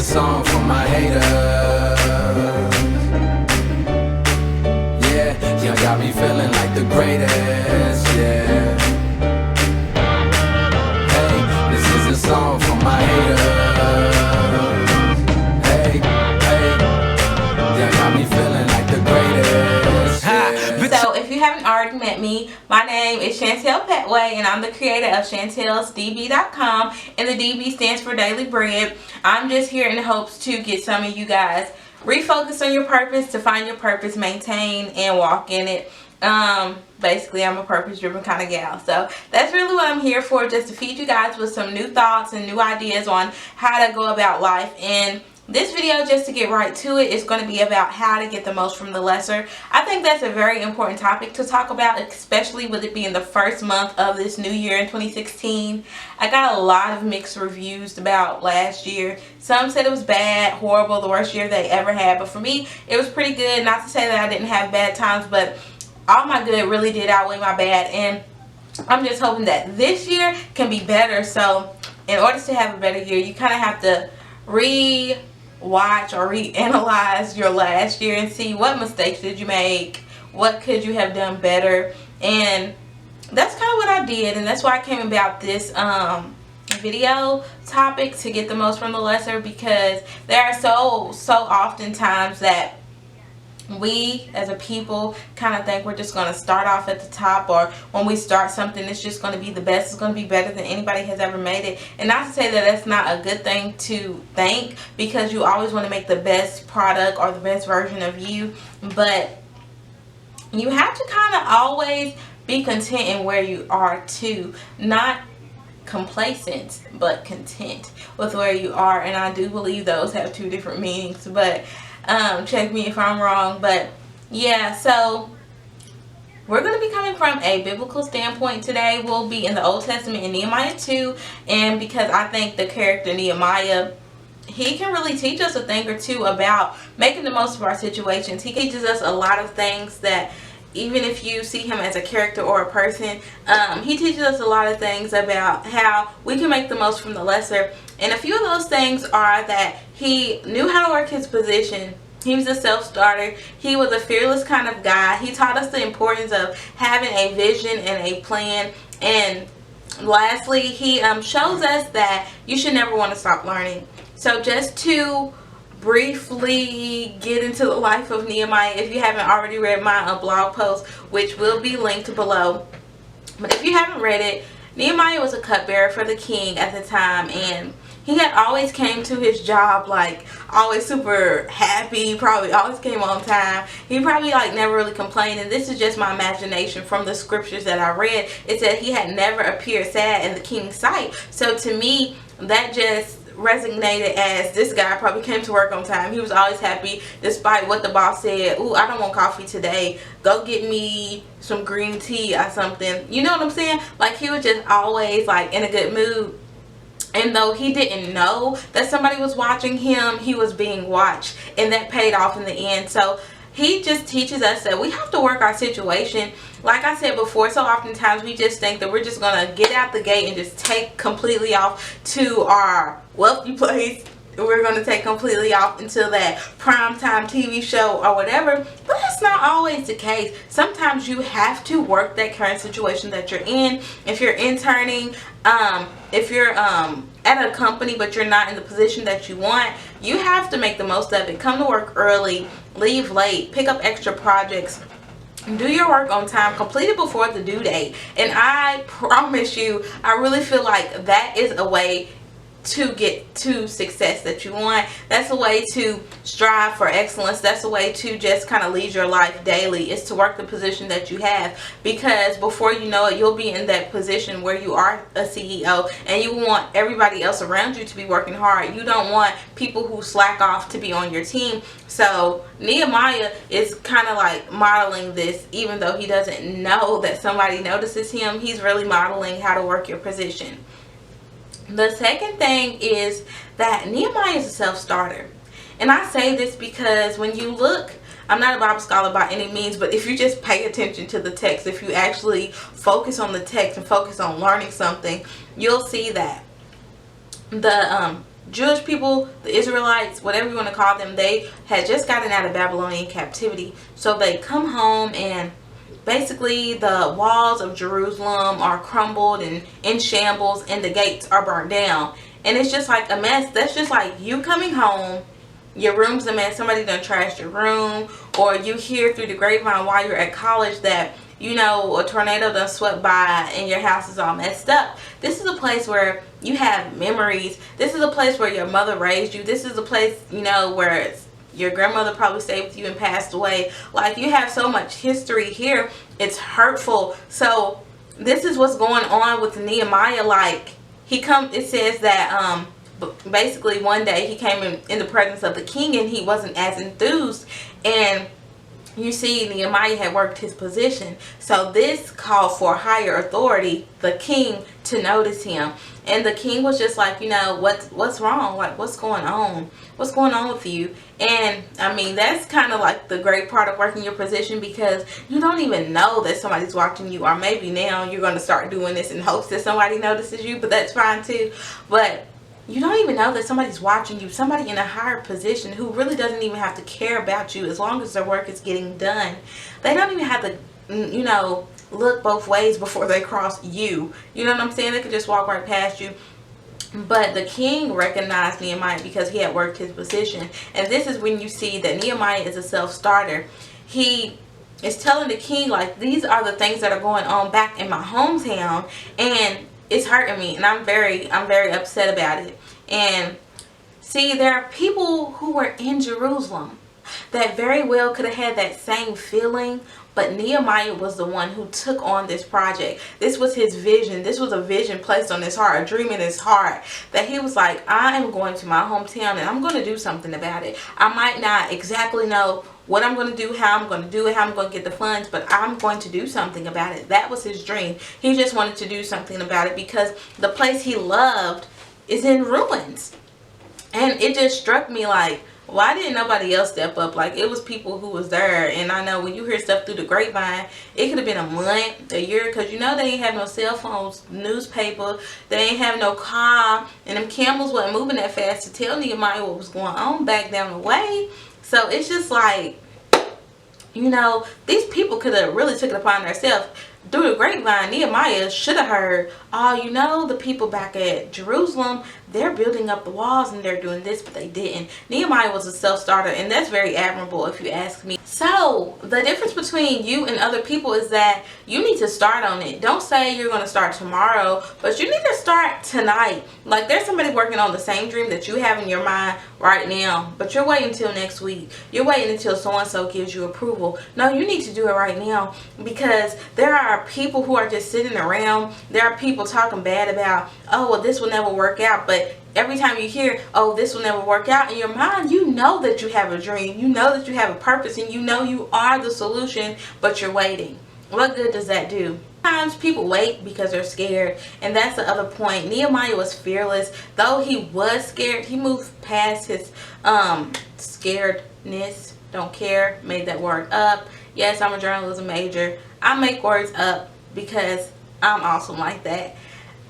song for my haters. Yeah, y'all got me feeling like the greatest, yeah. Hey, this is a song for my haters. Hey, hey, y'all got me feeling like the greatest, yeah. So if you haven't already met me, my name is Chantel Petway, and I'm the creator of ChantelsDB.com, and the DB stands for Daily Bread. I'm just here in the hopes to get some of you guys refocus on your purpose, to find your purpose, maintain, and walk in it. Basically, I'm a purpose-driven kind of gal, so that's really what I'm here for, just to feed you guys with some new thoughts and new ideas on how to go about life. And this video, just to get right to it, is going to be about how to get the most from the lesser. I think that's a very important topic to talk about, especially with it being the first month of this new year in 2016. I got a lot of mixed reviews about last year. Some said it was bad, horrible, the worst year they ever had. But for me, it was pretty good. Not to say that I didn't have bad times, but all my good really did outweigh my bad. And I'm just hoping that this year can be better. So in order to have a better year, you kind of have to watch or reanalyze your last year and see what mistakes did you make, what could you have done better. And that's kind of what I did, and that's why I came about this video topic, to get the most from the lesser, because there are so often times that we as a people kind of think we're just going to start off at the top, or when we start something it's just going to be the best, it's going to be better than anybody has ever made it. And not to say that that's not a good thing to think, because you always want to make the best product or the best version of you, but you have to kind of always be content in where you are too. Not complacent, but content with where you are. And I do believe those have two different meanings, but check me if I'm wrong. But yeah, so we're going to be coming from a biblical standpoint today. We'll be in the Old Testament in Nehemiah 2, and because I think the character Nehemiah, he can really teach us a thing or two about making the most of our situations. He teaches us a lot of things that, even if you see him as a character or a person, he teaches us a lot of things about how we can make the most from the lesser. And a few of those things are that he knew how to work his position. He was a self-starter. He was a fearless kind of guy. He taught us the importance of having a vision and a plan. And lastly, he shows us that you should never want to stop learning. So just to briefly get into the life of Nehemiah, if you haven't already read my blog post, which will be linked below, but if you haven't read it, Nehemiah was a cupbearer for the king at the time, and he had always came to his job like always super happy, probably always came on time. He probably like never really complained, and this is just my imagination from the scriptures that I read. It said he had never appeared sad in the king's sight. So to me, that just resonated as this guy probably came to work on time. He was always happy despite what the boss said. Ooh, I don't want coffee today, go get me some green tea or something. You know what I'm saying? Like, he was just always like in a good mood. And though he didn't know that somebody was watching him, he was being watched, and that paid off in the end. So he just teaches us that we have to work our situation. Like I said before, so oftentimes we just think that we're just going to get out the gate and just take completely off to our wealthy place. We're going to take completely off into that primetime TV show or whatever. But that's not always the case. Sometimes you have to work that current situation that you're in. If you're interning, if you're at a company but you're not in the position that you want, you have to make the most of it. Come to work early, leave late, pick up extra projects, do your work on time, complete it before the due date. And I promise you, I really feel like that is a way to get to success that you want. That's a way to strive for excellence. That's a way to just kind of lead your life daily, is to work the position that you have, because before you know it, you'll be in that position where you are a CEO, and you want everybody else around you to be working hard. You don't want people who slack off to be on your team. So Nehemiah is kind of like modeling this. Even though he doesn't know that somebody notices him, he's really modeling how to work your position. The second thing is that Nehemiah is a self-starter. And I say this because when you look, I'm not a Bible scholar by any means, but if you just pay attention to the text, if you actually focus on the text and focus on learning something, you'll see that the Jewish people, the Israelites, whatever you want to call them, they had just gotten out of Babylonian captivity. So they come home, and basically the walls of Jerusalem are crumbled and in shambles, and the gates are burnt down. And it's just like a mess. That's just like you coming home, your room's a mess, somebody done trashed your room, or you hear through the grapevine while you're at college that, you know, a tornado done swept by and your house is all messed up. This is a place where you have memories. This is a place where your mother raised you. This is a place, you know, where your grandmother probably stayed with you and passed away. Like, you have so much history here. It's hurtful. So this is what's going on with Nehemiah. Like, it says that basically one day he came in the presence of the king, and he wasn't as enthused. And you see, Nehemiah had worked his position. So this called for higher authority, the king, to notice him. And the king was just like, you know, what's wrong? Like, what's going on? What's going on with you? And I mean, that's kind of like the great part of working your position, because you don't even know that somebody's watching you. Or maybe now you're going to start doing this in hopes that somebody notices you, but that's fine too. But you don't even know that somebody's watching you, somebody in a higher position who really doesn't even have to care about you as long as their work is getting done. They don't even have to, you know, look both ways before they cross you. You know what I'm saying? They could just walk right past you. But the king recognized Nehemiah because he had worked his position. And this is when you see that Nehemiah is a self-starter. He is telling the king, like, these are the things that are going on back in my hometown, and it's hurting me, and I'm very upset about it. And see, there are people who were in Jerusalem that very well could have had that same feeling, but Nehemiah was the one who took on this project. This was his vision. This was a vision placed on his heart, a dream in his heart, that he was like, I am going to my hometown and I'm going to do something about it. I might not exactly know what I'm going to do, how I'm going to do it, how I'm going to get the funds, but I'm going to do something about it. That was his dream. He just wanted to do something about it because the place he loved is in ruins. And it just struck me like, why didn't nobody else step up? Like, it was people who was there. And I know when you hear stuff through the grapevine, it could have been a month, a year, because you know they ain't have no cell phones, newspaper, they ain't have no car, and them camels wasn't moving that fast to tell Nehemiah what was going on back down the way. So it's just like, you know, these people could have really took it upon themselves. Through the grapevine, Nehemiah should have heard, oh, you know, the people back at Jerusalem, they're building up the walls and they're doing this, but they didn't. Nehemiah was a self-starter, and that's very admirable if you ask me. So the difference between you and other people is that you need to start on it. Don't say you're going to start tomorrow, but you need to start tonight. Like, there's somebody working on the same dream that you have in your mind right now, but you're waiting until next week. You're waiting until so-and-so gives you approval. No, you need to do it right now, because there are people who are just sitting around. There are people talking bad about, oh, well, this will never work out. But every time you hear, oh, this will never work out, in your mind, you know that you have a dream. You know that you have a purpose, and you know you are the solution, but you're waiting. What good does that do? Sometimes people wait because they're scared, and that's the other point. Nehemiah was fearless. Though he was scared, he moved past his scaredness. Don't care. Made that word up. Yes, I'm a journalism major. I make words up because I'm awesome like that.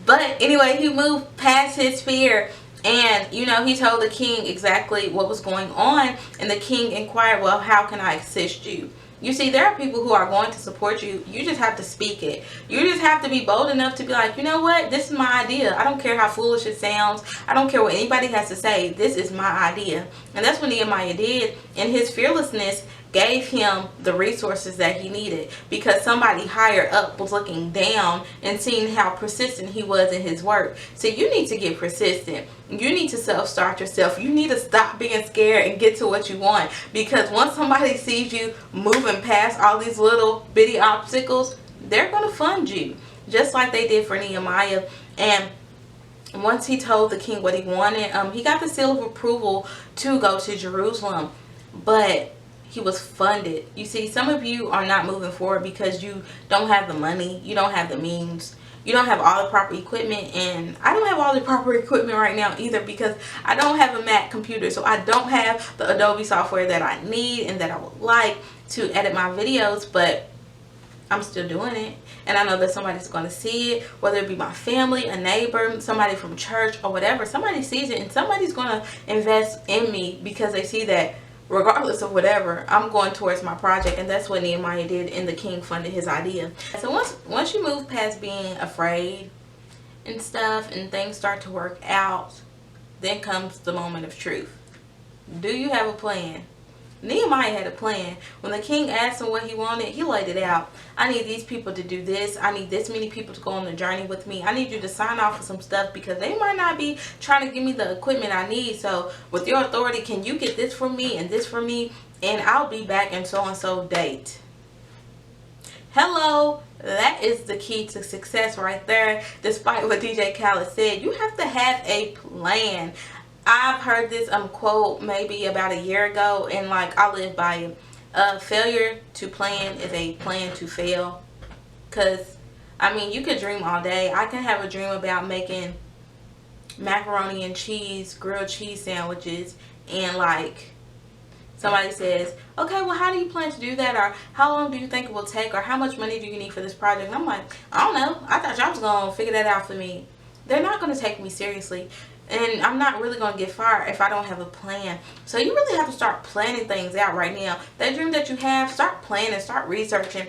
But anyway, he moved past his fear, and, you know, he told the king exactly what was going on, and the king inquired, well, how can I assist you? You see, there are people who are going to support you. You just have to speak it. You just have to be bold enough to be like, you know what? This is my idea. I don't care how foolish it sounds. I don't care what anybody has to say. This is my idea. And that's what Nehemiah did. And his fearlessness gave him the resources that he needed, because somebody higher up was looking down and seeing how persistent he was in his work. So you need to get persistent. You need to self-start yourself. You need to stop being scared and get to what you want, because once somebody sees you moving past all these little bitty obstacles, they're going to fund you, just like they did for Nehemiah. And once he told the king what he wanted, he got the seal of approval to go to Jerusalem, but he was funded. You see, some of you are not moving forward because you don't have the money, you don't have the means, you don't have all the proper equipment. And I don't have all the proper equipment right now either, because I don't have a Mac computer, so I don't have the Adobe software that I need and that I would like to edit my videos. But I'm still doing it. And I know that somebody's going to see it, whether it be my family, a neighbor, somebody from church or whatever. Somebody sees it and somebody's going to invest in me because they see that regardless of whatever, I'm going towards my project. And that's what Nehemiah did, and the king funded his idea. So once you move past being afraid and stuff and things start to work out, then comes the moment of truth. Do you have a plan? Nehemiah had a plan. When the king asked him what he wanted, he laid it out. I need these people to do this. I need this many people to go on the journey with me. I need you to sign off for some stuff because they might not be trying to give me the equipment I need. So with your authority, can you get this for me and this for me? And I'll be back in so-and-so date. Hello. That is the key to success right there. Despite what DJ Khaled said, you have to have a plan. I've heard this quote maybe about a year ago, and like I live by it. Failure to plan is a plan to fail. Because, I mean, you could dream all day. I can have a dream about making macaroni and cheese, grilled cheese sandwiches, and like somebody says, okay, well, how do you plan to do that? Or how long do you think it will take? Or how much money do you need for this project? And I'm like, I don't know. I thought y'all was going to figure that out for me. They're not going to take me seriously. And I'm not really going to get fired if I don't have a plan. So you really have to start planning things out right now. That dream that you have, start planning, start researching.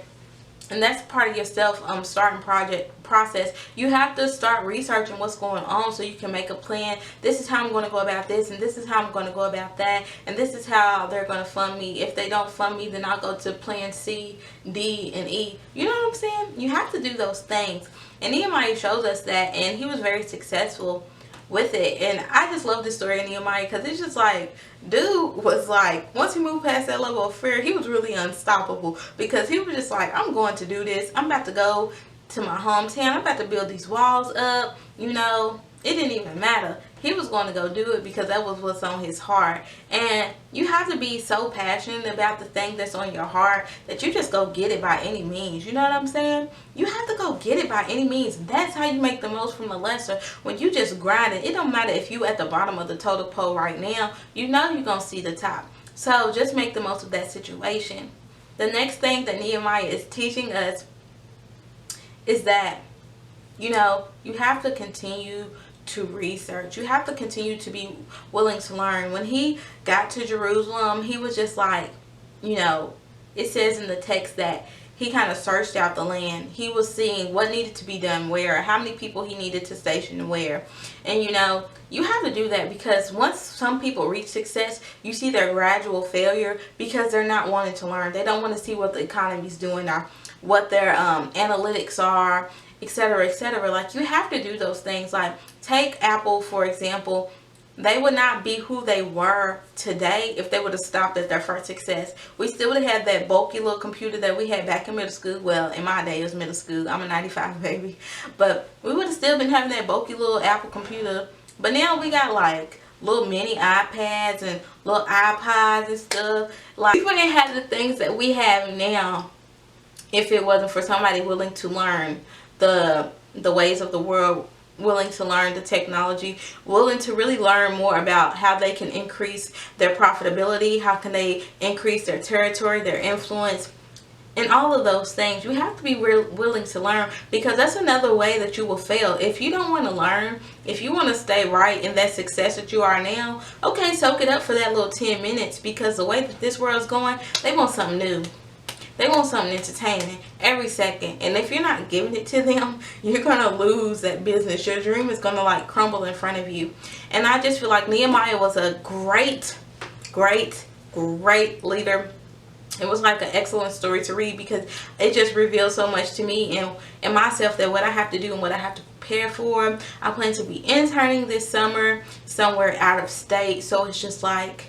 And that's part of your starting project process. You have to start researching what's going on so you can make a plan. This is how I'm going to go about this, and this is how I'm going to go about that, and this is how they're going to fund me. If they don't fund me, then I'll go to plan C, D, and E. You know what I'm saying? You have to do those things. And Nehemiah shows us that, and he was very successful with it. And I just love this story of Nehemiah because it's just like, dude was like, once he moved past that level of fear, he was really unstoppable because he was just like, I'm going to do this. I'm about to go to my hometown. I'm about to build these walls up. You know, it didn't even matter. He was going to go do it because that was what's on his heart. And you have to be so passionate about the thing that's on your heart that you just go get it by any means. You know what I'm saying? You have to go get it by any means. That's how you make the most from the lesser. When you just grind it, it don't matter if you at the bottom of the totem pole right now. You know you're going to see the top. So just make the most of that situation. The next thing that Nehemiah is teaching us is that, you know, you have to continue to research. You have to continue to be willing to learn. When he got to Jerusalem, he was just like, you know, it says in the text that he kind of searched out the land. He was seeing what needed to be done where, how many people he needed to station where. And you know, you have to do that because once some people reach success, you see their gradual failure because they're not wanting to learn. They don't want to see what the economy's doing or what their analytics are, etc., etc. Like, you have to do those things. Like, take Apple, for example. They would not be who they were today if they would have stopped at their first success. We still would have had that bulky little computer that we had back in middle school. Well, in my day, it was middle school. I'm a 95 baby. But we would have still been having that bulky little Apple computer. But now we got, like, little mini iPads and little iPods and stuff. Like, we wouldn't have the things that we have now if it wasn't for somebody willing to learn the ways of the world, willing to learn the technology, willing to really learn more about how they can increase their profitability, how can they increase their territory, their influence, and all of those things. You have to be willing to learn, because that's another way that you will fail. If you don't want to learn, if you want to stay right in that success that you are now, okay, soak it up for that little 10 minutes, because the way that this world's going, they want something new. They want something entertaining every second. And if you're not giving it to them, you're going to lose that business. Your dream is going to like crumble in front of you. And I just feel like Nehemiah was a great leader. It was like an excellent story to read, because it just revealed so much to me and myself, that what I have to do and what I have to prepare for. I plan to be interning this summer somewhere out of state. So it's just like,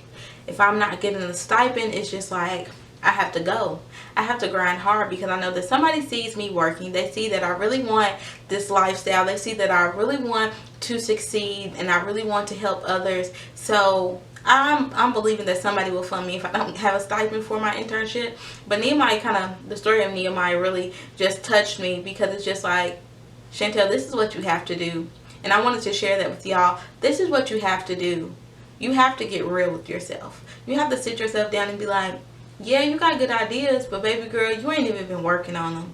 if I'm not getting a stipend, it's just like, I have to go. I have to grind hard, because I know that somebody sees me working. They see that I really want this lifestyle. They see that I really want to succeed and I really want to help others. So I'm believing that somebody will fund me if I don't have a stipend for my internship. But Nehemiah, the story of Nehemiah really just touched me, because it's just like, Chantel, this is what you have to do. And I wanted to share that with y'all. This is what you have to do. You have to get real with yourself. You have to sit yourself down and be like, yeah, you got good ideas, but baby girl, you ain't even been working on them.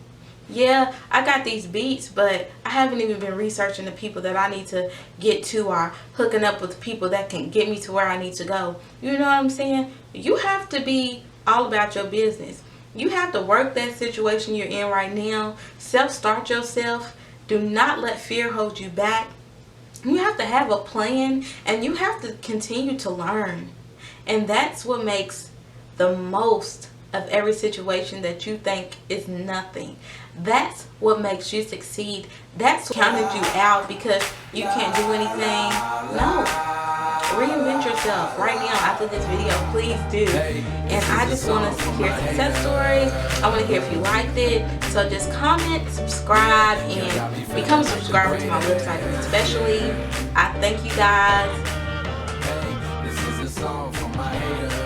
yeah, I got these beats, but I haven't even been researching the people that I need to get to or hooking up with people that can get me to where I need to go. You know what I'm saying? You have to be all about your business. You have to work that situation you're in right now. Self-start yourself. Do not let fear hold you back. You have to have a plan, and you have to continue to learn. And that's what makes the most of every situation that you think is nothing. That's what makes you succeed. That's what counted you out because you can't do anything. No. Reinvent yourself right now after this video. Please do. And I just want to hear success stories. I want to hear if you liked it. So just comment, subscribe, and become a subscriber to my website especially. I thank you guys. This is a song for my haters.